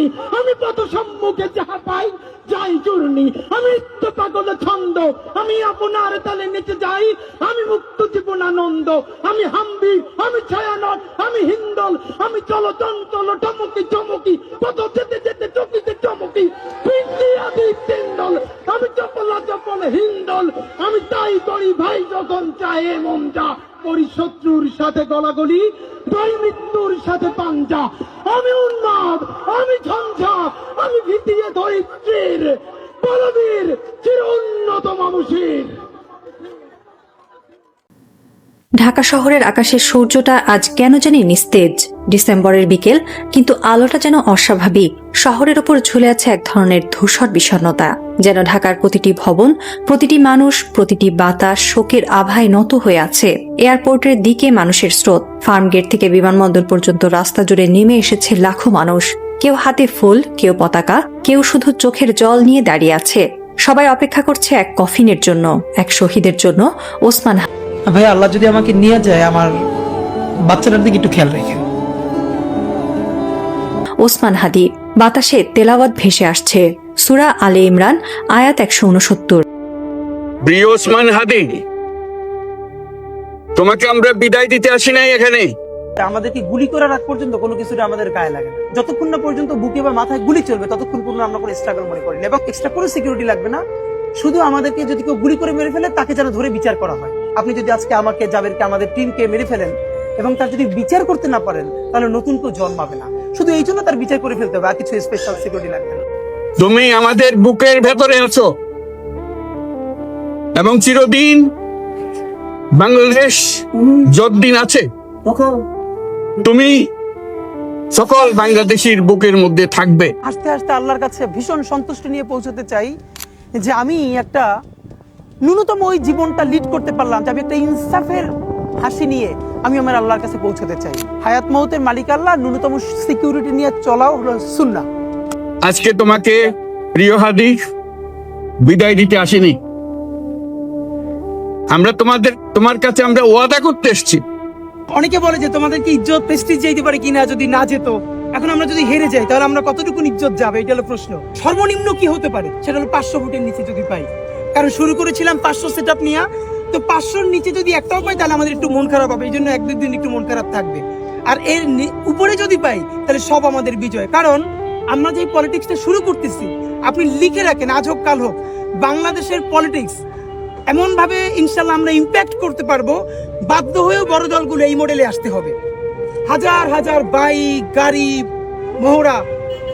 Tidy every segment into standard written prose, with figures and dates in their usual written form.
ঘূর্ণি, আমি পথ সম্মুখে যাহা পাই যাই চূর্ণি, আমি নিত্য পাগল ছন্দ, আমি আপনার তালে নেচে যাই, আমি মুক্ত জীবনানন্দ, আমি হাম্বি, আমি ছায়ানট, আমি হিন্দল, আমি চলচঞ্চল টমকি চমকি, পথ যেতে যেতে চকিতে চমকি, পিন্ডি আদি তিন্দল, আমি চপলা চপল হিন্দল, আমি তাই করি ভাই যখন চাহে মন যা করি, শত্রুর সাথে গলাগলি, তাই মৃত্যুর সাথে পাঞ্জা, আমি উন্মাদ, আমি ঝঞ্ঝা, আমি ভিতিয়ে ধরিত্রীর বলবীর চির উন্নত মানুষের। ঢাকা শহরের আকাশের সূর্যটা আজ কেন জানি নিস্তেজ। ডিসেম্বরের বিকেল, কিন্তু আলোটা যেন অস্বাভাবিক। শহরের ওপর ঝুলে আছে এক ধরনের ধূসর বিষণ্ণতা, যেন ঢাকার প্রতিটি ভবন, প্রতিটি মানুষ, প্রতিটি বাতাস শোকের আভায় নত হয়ে আছে। এয়ারপোর্টের দিকে মানুষের স্রোত, ফার্মগেট থেকে বিমানবন্দর পর্যন্ত রাস্তা জুড়ে নেমে এসেছে লাখো মানুষ। কেউ হাতে ফুল, কেউ পতাকা, কেউ শুধু চোখের জল নিয়ে দাঁড়িয়ে আছে। সবাই অপেক্ষা করছে এক কফিনের জন্য, এক শহীদের জন্য। ওসমান ভাই, আল্লাহ যদি আমাকে নিয়ে যায়, আমার বাচ্চাটার দিকে একটু খেয়াল রেখেন। ওসমান হাদি। বাতাসে তেলাওয়াত ভেসে আসছে সূরা আলে ইমরান আয়াত 169। প্রিয় ওসমান হাদি, তোমাকে আমরা বিদায় দিতে আসি নাই এখানে। আমাদেরকে গুলি করার আগ পর্যন্ত কোনো কিছুটা আমাদের গায়ে লাগে না। যতক্ষণ না পর্যন্ত বুকে বা মাথায় গুলি চলবে, ততক্ষণ পর্যন্ত আমরা কোনো স্ট্রাগল মনে করি না, এবং এক্সট্রা কোনো সিকিউরিটি লাগবে না। শুধু আমাদেরকে যদি কেউ গুলি করে মেরে ফেলে, তাকে যেন ধরে বিচার করা হয়। আপনি যদি আজকে আমাকে, জাবেরকে, আমাদের টিমকে মেরে ফেলেন এবং তার যদি বিচার করতে না পারেন, তাহলে নতুন কেউ জন্মাবে না। শুধু এই জন্য তার বিচার করে ফেলতে হবে, আর কিছু স্পেশাল সিকিউরিটি লাগবে না। তুমি আমাদের বুকের ভেতরে আছো এবং চিরদিন বাংলাদেশ যতদিন আছে তুমি সকল বাংলাদেশির বুকের মধ্যে থাকবে। আস্তে আস্তে আল্লাহর কাছে ভীষণ সন্তুষ্টি নিয়ে পৌঁছতে চাই যে আমি একটা ন্যূনতম ওই জীবনটা লিড করতে পারলাম, যে আমি একটা ইনসাফের হাসি নিয়ে আমি আমার আল্লাহর কাছে পৌঁছতে চাই। হায়াত মৌতের মালিক আল্লাহ, ন্যূনতম সিকিউরিটি নিয়ে চলাও হলো সুন্নাহ। আজকে তোমাকে প্রিয় হাদি বিদায় দিতে আসিনি, আমরা তোমার কাছে আমরা ওয়াদা করতে এসেছি। অনেকে বলে যে তোমাদেরকে ইজ্জত প্রেস্টিজ যেতে পারে কিনা যদি না যেত। এখন আমরা যদি হেরে যাই, তাহলে আমরা কতটুকু ইজ্জত যাবে, এটা হলো প্রশ্ন। সর্বনিম্ন কি হতে পারে, সেটা হলো 500 ফুটের নিচে যদি পাই। কারণ শুরু করেছিলাম 500 সেটআপ নিয়ে, তো 500-র নিচে যদি একটাও পাই, তাহলে আমাদের একটু মন খারাপ হবে। এই জন্য 1-2 দিন একটু মন খারাপ থাকবে। আর এর উপরে যদি পাই, তাহলে সব আমাদের বিজয়। কারণ আমরা যে পলিটিক্সটা শুরু করতেছি, আপনি লিখে রাখেন, আজ হোক কাল হোক, বাংলাদেশের পলিটিক্স এমন ভাবে ইনশাল্লাহ আমরা ইম্প্যাক্ট করতে পারবো, বাধ্য হয়েও বড় দলগুলো এই মডেলে আসতে হবে। হাজার হাজার বাইক, গাড়ি, মহড়া,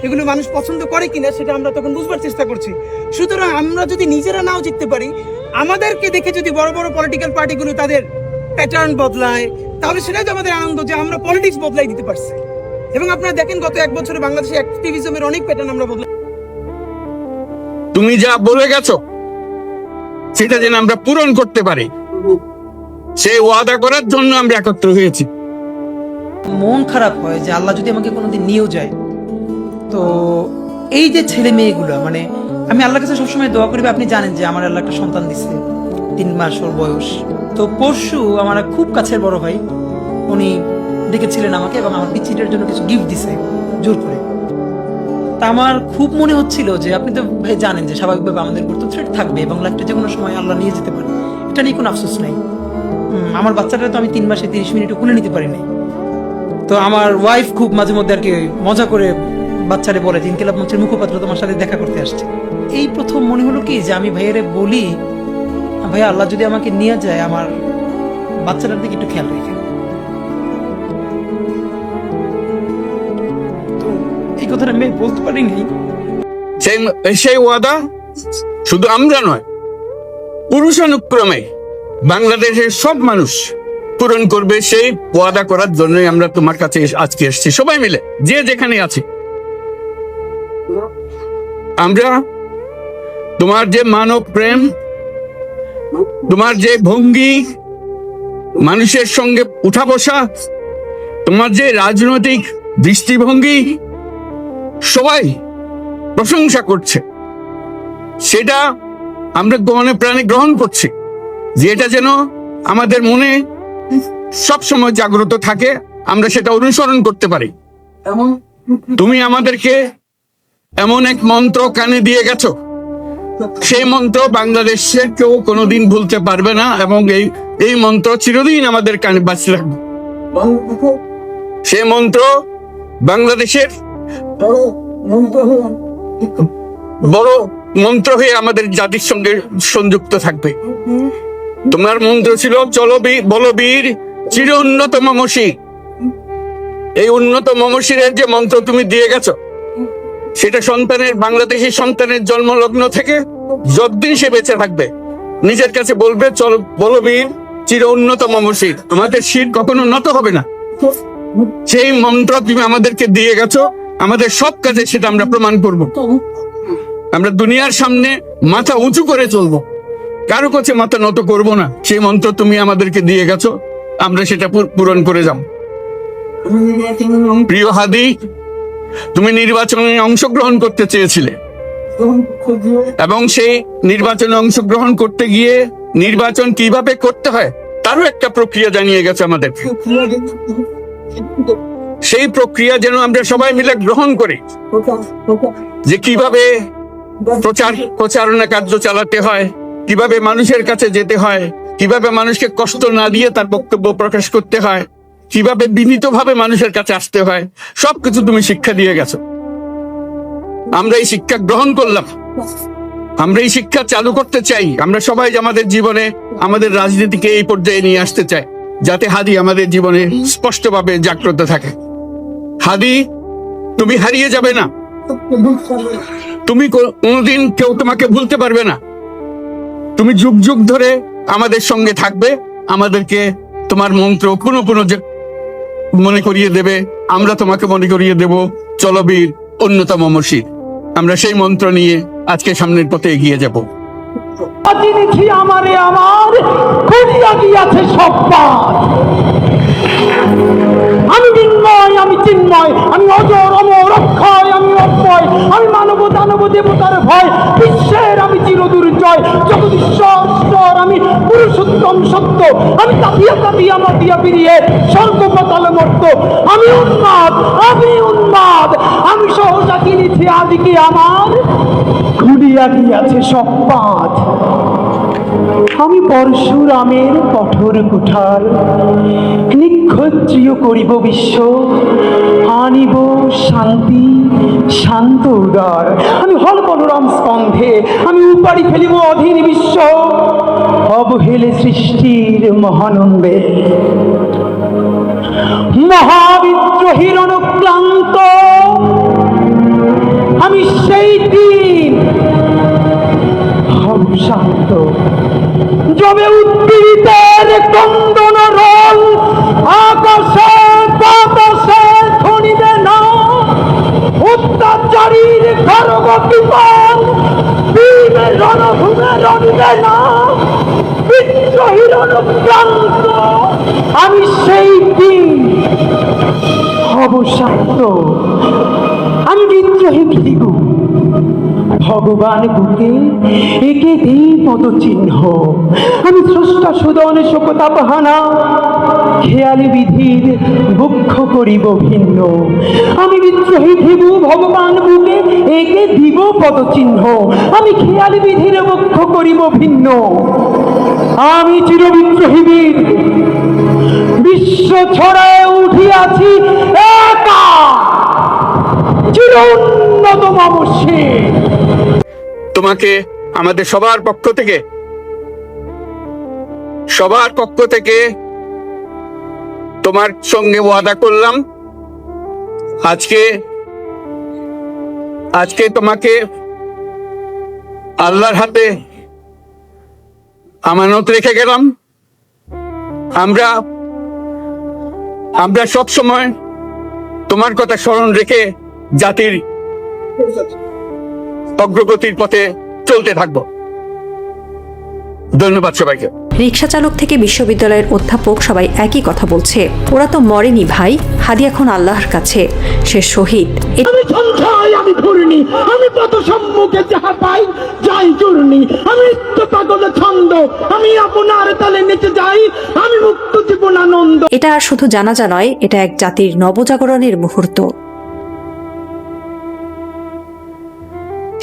এগুলো মানুষ পছন্দ করে কিনা সেটা আমরা তখন বুঝবার চেষ্টা করছি। সুতরাং আমরা যদি নিজেরা নাও জিততে পারি, আমাদেরকে দেখে যদি বড় বড় পলিটিক্যাল পার্টিগুলো তাদের প্যাটার্ন বদলায়, তাহলে সেটাই তো আমাদের আনন্দ যে আমরা পলিটিক্স বদলাই দিতে পারছি। এবং আপনারা দেখেন, গত 1 বছরে বাংলাদেশে অ্যাক্টিভিজমের অনেক প্যাটার্ন আমরা বদলাই। তুমি যা বলে গেছো সেটা যেন আমরা পূরণ করতে পারি, সেই ওয়াদা করার জন্য আমরা একত্র হয়েছি। মন খারাপ হয় যে আল্লাহ যদি আমাকে কোনোদিন নিয়েও যায়, তো এই যে ছেলে মেয়েগুলো, মানে আমি আল্লাহর কাছে সবসময় দোয়া করি। আপনি জানেন যে আমার আল্লাহ একটা সন্তান দিচ্ছে, 3 মাস ওর বয়স। তো পরশু আমার খুব কাছের বড় ভাই, উনি ডেকেছিলেন আমাকে এবং আমার পিচ্চিটার জন্য কিছু গিফট দিছে জোর করে। তা আমার খুব মনে হচ্ছিল যে আপনি তো ভাই জানেন যে স্বাভাবিকভাবে আমাদের উপর তো থ্রেট থাকবে এবং লাইফটা যে কোনো সময় আল্লাহ নিয়ে যেতে পারে, এটা নিয়ে কোনো আফসোস নাই। আমার বাচ্চাটা তো আমি 3 মাসে 30 মিনিটও কোলে নিতে পারি নাই। তো আমার ওয়াইফ খুব মাঝে মধ্যে আর কি মজা করে বাচ্চারে বলে যে ইনকিলাব মঞ্চের মুখপাত্র তোমার সাথে দেখা করতে আসছে। এই প্রথম মনে হলো কি যে আমি ভাইয়ারে বলি, ভাইয়া আল্লাহ যদি আমাকে নিয়ে যায়, আমার বাচ্চাটার দিকে একটু খেয়াল রেখে। তো এই কথাটা আমি বলতে পারিনি। সেই ওয়াদা শুধু আমরা নয়, পুরুষানুক্রমে বাংলাদেশের সব মানুষ পূরণ করবে। সেই ওয়াদা করার জন্যই আমরা তোমার কাছে আজকে এসেছি, সবাই মিলে যে যেখানে আছে। আমরা তোমার যে মানব প্রেম, তোমার যে ভঙ্গি, মানুষের সঙ্গে উঠা বসা, তোমার যে রাজনৈতিক দৃষ্টিভঙ্গি, সবাই প্রশংসা করছে। সেটা আমরা মনে প্রাণে গ্রহণ করছি, যে এটা যেন আমাদের মনে সব সময় জাগ্রত থাকে, আমরা সেটা অনুসরণ করতে পারি। তুমি আমাদেরকে এমন এক মন্ত্র কানে দিয়ে গেছো, সেই মন্ত্র বাংলাদেশে কেউ কোনোদিন ভুলতে পারবে না, এবং এই মন্ত্র চিরদিন আমাদের কানে বাঁচিয়ে রাখবে। সেই মন্ত্র বাংলাদেশের বড় মন্ত্র হয়ে আমাদের জাতির সঙ্গে সংযুক্ত থাকবে। তোমার মন্ত্র ছিল চলো বলবীর চির উন্নত মমশি। এই উন্নত মমশিরের যে মন্ত্র তুমি দিয়ে গেছো, সেটা বাংলাদেশি সন্তানের জন্মলগ্ন থেকে যতদিন সে বেঁচে থাকবে নিজের কাছে বলবে চলো বলবীর চির উন্নত মমশির, তোমাদের শির কখনো নত হবে না। সেই মন্ত্র তুমি আমাদেরকে দিয়ে গেছো, আমাদের সব কাজে সেটা আমরা প্রমাণ করব। আমরা দুনিয়ার সামনে মাথা উঁচু করে চলবো, কারো কাছে মাথা নত করব না। সেই মন্ত্র তুমি আমাদেরকে দিয়ে গেছো, আমরা সেটা পূরণ করে যাব। প্রিয় হাদি, তুমি নির্বাচনে অংশগ্রহণ করতে চেয়েছিলে, এবং সেই নির্বাচনে অংশগ্রহণ করতে গিয়ে নির্বাচন কিভাবে করতে হয় তারও একটা প্রক্রিয়া জানিয়ে গেছে আমাদের। সেই প্রক্রিয়া যেন আমরা সবাই মিলে গ্রহণ করি, যে কিভাবে প্রচারণা কার্য চালাতে হয়, কিভাবে মানুষের কাছে যেতে হয়, কিভাবে মানুষকে কষ্ট না দিয়ে তার বক্তব্য প্রকাশ করতে হয়, কিভাবে বিনীতভাবে মানুষের কাছে আসতে হয়, সবকিছু তুমি শিক্ষা দিয়ে গেছো। আমরা এই শিক্ষা গ্রহণ করলাম, আমরা এই শিক্ষা চালু করতে চাই। আমরা সবাই আমাদের জীবনে আমাদের রাজনীতিকে এই পর্যায়ে নিয়ে আসতে চাই, যাতে হাদি আমাদের জীবনে স্পষ্টভাবে জাগ্রত থাকে। হাদি, তুমি হারিয়ে যাবে না, তুমি কোনোদিন কেউ তোমাকে ভুলতে পারবে না। তুমি যুগ যুগ ধরে আমাদের সঙ্গে থাকবে, আমাদেরকে তোমার মন্ত্র পুনঃ পুনঃ মনে করিয়ে দেবে, আমরা তোমাকে মনে করিয়ে দেব চলো বীর উন্নত মমশির। আমরা সেই মন্ত্র নিয়ে আজকে সামনের পথে এগিয়ে যাব। চিনেছি আমারে আমার খুঁজিয়া গিয়াছে সব পার। আমি বিন্ময়, আমি চিন্ময়, আমি অজর অমর অক্ষয়, আমি অক্ষয়, আমি মানব দানব দেবতার ভয়, বিশ্বের আমি চিরদুর্জয়, জগদীশ্বর আমি পুরুষোত্তম সত্য, আমি তাপিয়া তাপিয়া মাতিয়া ফিরিয়ে স্বর্গ পাতালে মর্ত, আমি উন্মাদ, আমি উন্মাদ, আমি সহসা কিনেছি আদিকে আমার খুলিয়া গিয়াছে সব পাত। আমি পরশুরামের কঠোর কুঠার, নিক্ষত্রিয় করিব বিশ্ব, আনিব শান্তি শান্ত উদার। আমি হল বলরাম স্কন্ধে, আমি উপাড়ি ফেলিব অধীন বিশ্ব, অবহেলে সৃষ্টির মহানন্দে। মহাবিদ্রোহীর অনুক্লান্ত আমি সেই দিন হব শান্ত, যবে উদ্পীড়িতের কন্দন রোল আকাশে বাতাসে ধ্বনিবে না, অত্যাচারীর খড়গ বিমান বীরের রণভূমে রণিবে না। বিদ্রোহীর অনুক্রান্ত আমি সেই দিন হব শান্ত। আমি বিদ্রোহী ভৃগু, ভগবান বুকে একে দিই পদচিহ্ন। আমি স্রষ্টা সুদন শোকতাপহানা, খেয়ালি বিধির বক্ষ করিব ভিন্ন। আমি বিদ্রোহী ভৃগু, ভগবান বুকে একে দিব পদচিহ্ন। আমি খেয়ালি বিধির বক্ষ করিব ভিন্ন। আমি চিরবিদ্রোহী বীর, বিশ্ব ছড়ায় উঠিয়াছি একা, চির উন্নত মমশির। তোমাকে আমাদের সবার পক্ষ থেকে তোমার সঙ্গে ওয়াদা করলাম, আজকে তোমাকে আল্লাহর হাতে আমানত রেখে গেলাম। আমরা সব সময় তোমার কথা স্মরণ রেখে জাতির অগ্রগতির পথে চলতে থাকবো। ধন্যবাদ সবাইকে। রিকশা চালক থেকে বিশ্ববিদ্যালয়ের অধ্যাপক সবাই একই কথা বলছে, ওরা তো মরেনি ভাই, হাদি এখন আল্লাহর কাছে, সে শহীদ। আমি সন্ধ্যায়, আমি ঘূর্ণি, আমি পথ সম্মুখে যাহা পাই যাই চূর্ণি, আমি নিত্য পাগলে ছন্দ, আমি আপনার তালে নেচে যাই, আমি মুক্ত জীবনানন্দ। এটা আর শুধু জানাজা নয়, এটা এক জাতির নবজাগরণের মুহূর্ত।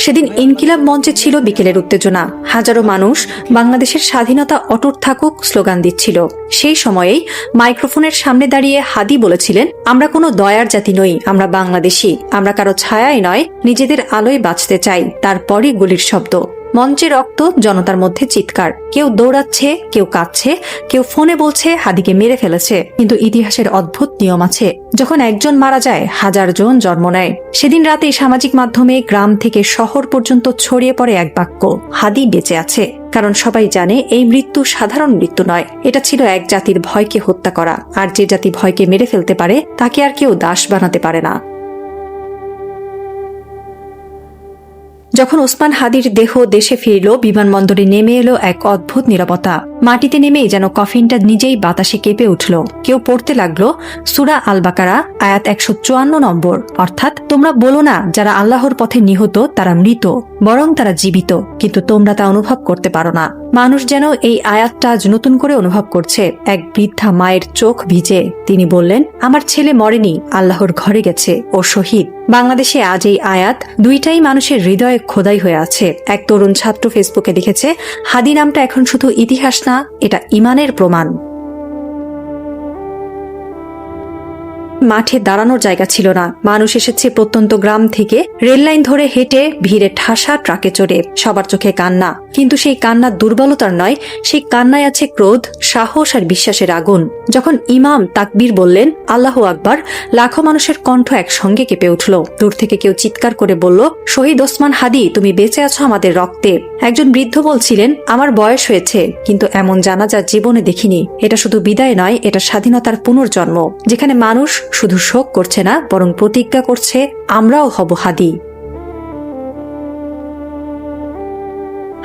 সেদিন ইনকিলাব মঞ্চে ছিল বিকেলের উত্তেজনা। হাজারো মানুষ বাংলাদেশের স্বাধীনতা অটুট থাকুক স্লোগান দিচ্ছিল। সেই সময়েই মাইক্রোফোনের সামনে দাঁড়িয়ে হাদি বলেছিলেন, আমরা কোনো দয়ার জাতি নই, আমরা বাংলাদেশি, আমরা কারো ছায়াই নয়, নিজেদের আলোয় বাঁচতে চাই। তারপরই গুলির শব্দ, মঞ্চে রক্ত, জনতার মধ্যে চিৎকার। কেউ দৌড়াচ্ছে, কেউ কাঁদছে, কেউ ফোনে বলছে হাদিকে মেরে ফেলেছে। কিন্তু ইতিহাসের অদ্ভুত নিয়ম আছে, যখন একজন মারা যায় হাজার জন জন্ম নেয়। সেদিন রাতে সামাজিক মাধ্যমে গ্রাম থেকে শহর পর্যন্ত ছড়িয়ে পড়ে এক বাক্য, হাদি বেঁচে আছে। কারণ সবাই জানে এই মৃত্যু সাধারণ মৃত্যু নয়, এটা ছিল এক জাতির ভয়কে হত্যা করা। আর যে জাতি ভয়কে মেরে ফেলতে পারে তাকে আর কেউ দাস বানাতে পারে না। যখন ওসমান হাদির দেহ দেশে ফিরল, বিমানবন্দরে নেমে এলো এক অদ্ভুত নীরবতা। মাটিতে নেমেই যেন কফিনটা নিজেই বাতাসে কেঁপে উঠল। কেউ পড়তে লাগলো সূরা আল বাকারা আয়াত 154 নম্বর, অর্থাৎ তোমরা বলো না যারা আল্লাহর পথে নিহত তারা মৃত, বরং তারা জীবিত, কিন্তু তোমরা তা অনুভব করতে পারো না। মানুষ যেন এই আয়াতটা আজ নতুন করে অনুভব করছে। এক বৃদ্ধা মায়ের চোখ ভিজে। তিনি বললেন, আমার ছেলে মরেনি, আল্লাহর ঘরে গেছে, ও শহীদ। বাংলাদেশে আজ এই আয়াত দুইটাই মানুষের হৃদয়ে খোদাই হয়ে আছে। এক তরুণ ছাত্র ফেসবুকে লিখেছে, হাদি নামটা এখন শুধু ইতিহাস না, এটা ঈমানের প্রমাণ। মাঠে দাঁড়ানোর জায়গা ছিল না। মানুষ এসেছে প্রত্যন্ত গ্রাম থেকে, রেললাইন ধরে হেঁটে, ভিড়ে ঠাসা, ট্রাকে চড়ে। সবার চোখে কান্না, কিন্তু সেই কান্না দুর্বলতার নয়, সেই কান্নায় আছে ক্রোধ, সাহস আর বিশ্বাসের আগুন। যখন ইমাম তাকবীর বললেন, আল্লাহু আকবার, লাখো মানুষের কণ্ঠ একসঙ্গে কেঁপে উঠল। দূর থেকে কেউ চিৎকার করে বলল, শহীদ ওসমান হাদি, তুমি বেঁচে আছো আমাদের রক্তে। একজন বৃদ্ধ বলছিলেন, আমার বয়স হয়েছে, কিন্তু এমন জানাজা জীবনে দেখিনি। এটা শুধু বিদায় নয়, এটা স্বাধীনতার পুনর্জন্ম, যেখানে মানুষ শুধু শোক করছে না, বরং প্রতিজ্ঞা করছে, আমরাও হব হাদি।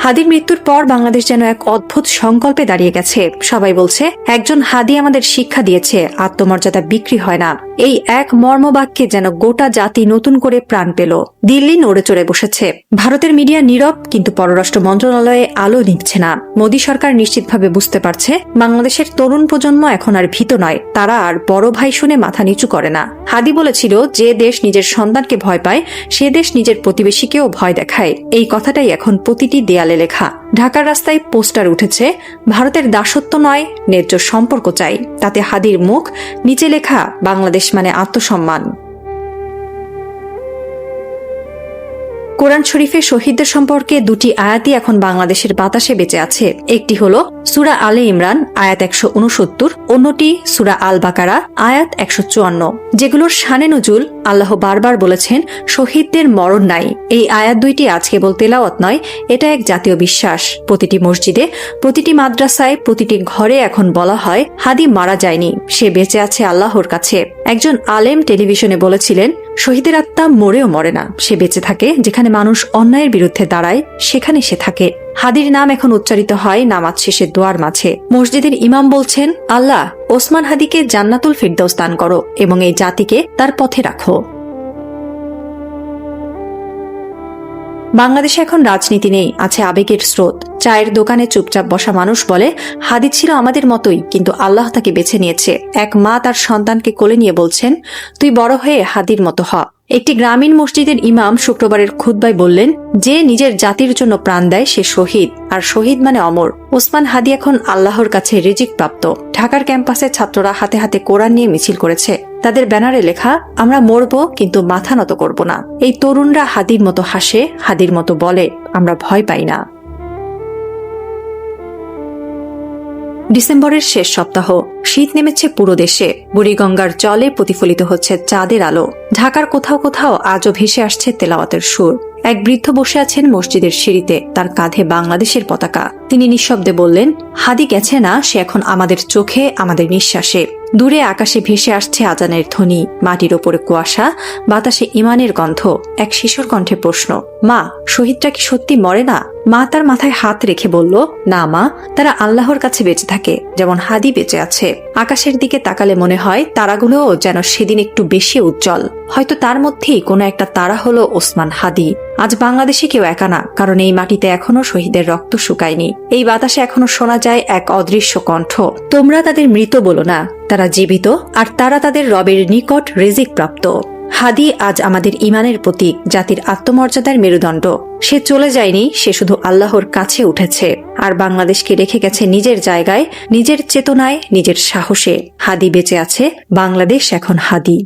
হাদির মৃত্যুর পর বাংলাদেশ যেন এক অদ্ভুত সংকল্পে দাঁড়িয়ে গেছে। সবাই বলছে, একজন হাদি আমাদের শিক্ষা দিয়েছে, আত্মমর্যাদা বিক্রি হয় না। এই এক মর্মবাক্যে যেন গোটা জাতি নতুন করে প্রাণ পেল। দিল্লি নড়ে চড়ে বসেছে। ভারতের মিডিয়া নীরব, কিন্তু পররাষ্ট্র মন্ত্রণালয়ে আলো নিভছে না। মোদী সরকার নিশ্চিতভাবে বুঝতে পারছে, বাংলাদেশের তরুণ প্রজন্ম এখন আর ভীত নয়, তারা আর বড় ভাই শুনে মাথা নিচু করে না। হাদি বলেছিল, যে দেশ নিজের সন্তানকে ভয় পায়, সে দেশ নিজের প্রতিবেশীকেও ভয় দেখায়। এই কথাটাই এখন প্রতিটি দেয়ালে লেখা। ঢাকার রাস্তায় পোস্টার উঠেছে, ভারতের দাসত্ব নয়, ন্যায্য সম্পর্ক চাই। তাতে হাদির মুখ, নিচে লেখা, বাংলাদেশ মানে আত্মসম্মান। কোরআন শরীফে শহীদদের সম্পর্কে দুটি আয়াতই এখন বাংলাদেশের বাতাসে বেঁচে আছে। একটি হলো সূরা আলে ইমরান আয়াত 169, অন্যটি সূরা আল বাকারা আয়াত 154, যেগুলোর শানে নুজুল আল্লাহ বারবার বলেছেন, শহীদদের মরণ নাই। এই আয়াত দুইটি আজ কেবল তেলাওয়াত নয়, এটা এক জাতীয় বিশ্বাস। প্রতিটি মসজিদে, প্রতিটি মাদ্রাসায়, প্রতিটি ঘরে এখন বলা হয়, হাদি মারা যায়নি, সে বেঁচে আছে আল্লাহর কাছে। একজন আলেম টেলিভিশনে বলেছিলেন, শহীদের আত্মা মরেও মরে না, সে বেঁচে থাকে। যেখানে মানুষ অন্যায়ের বিরুদ্ধে দাঁড়ায়, সেখানে সে থাকে। হাদির নাম এখন উচ্চারিত হয় নামাজ শেষে দোয়ার মাঝে। মসজিদের ইমাম বলছেন, আল্লাহ ওসমান হাদিকে জান্নাতুল ফিরদাউস দান করো এবং এই জাতিকে তার পথে রাখো। বাংলাদেশে এখন রাজনীতি নেই, আছে আবেগের স্রোত। চায়ের দোকানে চুপচাপ বসা মানুষ বলে, হাদি ছিল আমাদের মতোই, কিন্তু আল্লাহ তাকে বেছে নিয়েছে। এক মা তার সন্তানকে কোলে নিয়ে বলছেন, তুই বড় হয়ে হাদির মতো হ। একটি গ্রামীণ মসজিদের ইমাম শুক্রবারের খুতবায় বললেন, যে নিজের জাতির জন্য প্রাণ দেয় সে শহীদ, আর শহীদ মানে অমর। ওসমান হাদি এখন আল্লাহর কাছে রিজিক প্রাপ্ত। ঢাকার ক্যাম্পাসে ছাত্ররা হাতে হাতে কোরআন নিয়ে মিছিল করেছে। তাদের ব্যানারে লেখা, আমরা মরব কিন্তু মাথা নত করব না। এই তরুণরা হাদির মতো হাসে, হাদির মতো বলে, আমরা ভয় পাই না। ডিসেম্বরের শেষ সপ্তাহ, শীত নেমেছে পুরো দেশে। বুড়িগঙ্গার জলে প্রতিফলিত হচ্ছে চাঁদের আলো। ঢাকার কোথাও কোথাও আজও ভেসে আসছে তেলাওয়াতের সুর। এক বৃদ্ধ বসে আছেন মসজিদের সিঁড়িতে, তার কাঁধে বাংলাদেশের পতাকা। তিনি নিঃশব্দে বললেন, হাদি গেছে না, সে এখন আমাদের চোখে, আমাদের নিঃশ্বাসে। দূরে আকাশে ভেসে আসছে আজানের ধ্বনি, মাটির ওপরে কুয়াশা, বাতাসে ইমানের গন্ধ। এক শিশুর কণ্ঠে প্রশ্ন, মা, শহীদরা কি সত্যি মরে না? মা তার মাথায় হাত রেখে বলল, না মা, তারা আল্লাহর কাছে বেঁচে থাকে, যেমন হাদি বেঁচে আছে। আকাশের দিকে তাকালে মনে হয় তারাগুলোও যেন সেদিন একটু বেশি উজ্জ্বল। হয়তো তার মধ্যেই কোনো একটা তারা হলো ওসমান হাদি। আজ বাংলাদেশে কেউ একা না, কারণ এই মাটিতে এখনো শহীদের রক্ত শুকায়নি। এই বাতাসে এখনো শোনা যায় এক অদৃশ্য কণ্ঠ, তোমরা তাদের মৃত বলো না, তারা জীবিত, আর তারা তাদের রবের নিকট রিজিক প্রাপ্ত। হাদি আজ আমাদের ইমানের প্রতীক, জাতির আত্মমর্যাদার মেরুদণ্ড। সে চলে যায়নি, সে শুধু আল্লাহর কাছে উঠেছে আর বাংলাদেশকে রেখে গেছে নিজের জায়গায়, নিজের চেতনায়, নিজের সাহসে। হাদি বেঁচে আছে, বাংলাদেশ এখন হাদি।